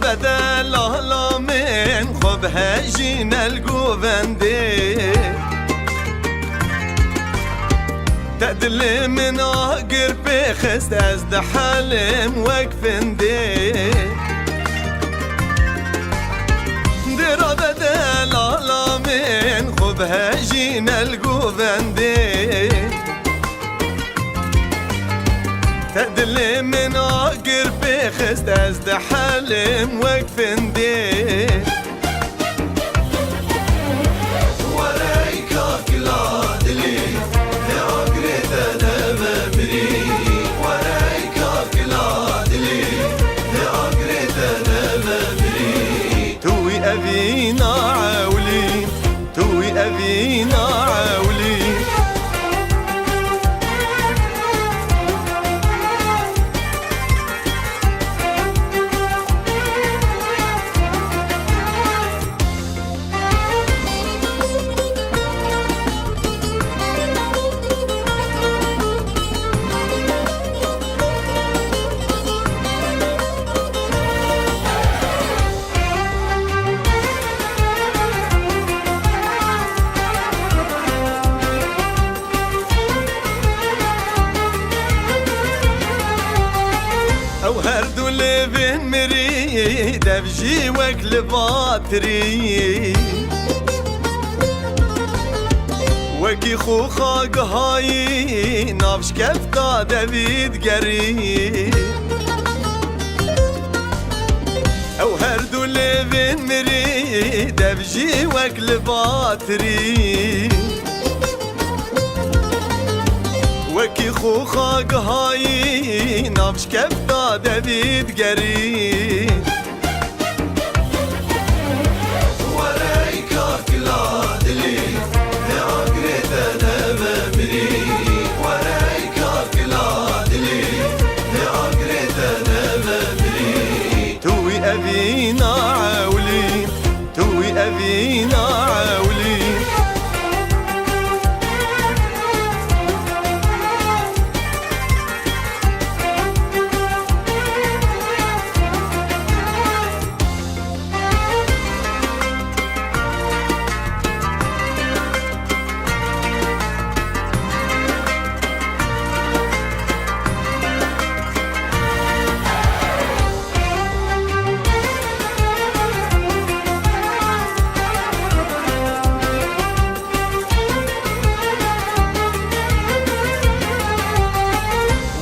بدل الله من خبها جينا القوفندي تدل من اقر بخست ازد حلم وقفندي درا بدل الله من خبها جينا القوفندي تدل من اقر بخست ازد حلم وقفندي ورايك اكلاد لي لأقرد انا مبري ورايك اكلاد لي لأقرد انا مبري توي أبينا عولي توي أبينا عولي او هردو لبن مريد ابجي وكل باطري وكي خوخاق هاي نافش كفتا دبيد قريب او هردو لبن مريد ابجي وكل باطري وكي خوخاق هاي نافش كفتا دبيد قريب ورايك اكلاد لي لأقرد انا مبري ورايك اكلاد لي لأقرد انا مبري توي أبينا عولي توي أبينا عولي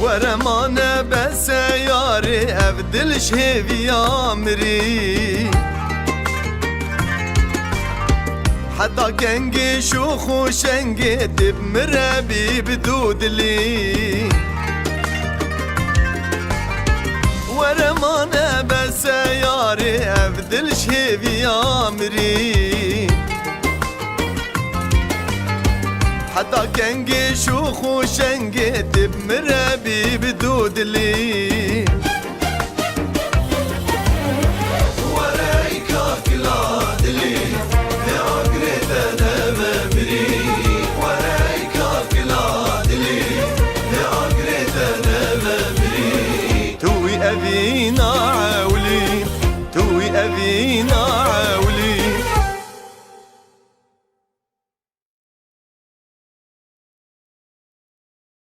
ورمانه بس ياري ابدل شهيفي امري حتى كنجي شوخ وشنجي تب مرابي بدود لي ورمانه بس ياري ابدل شهيفي امري حتى كنجي شوخ وشنجي تب مرابي بدود لي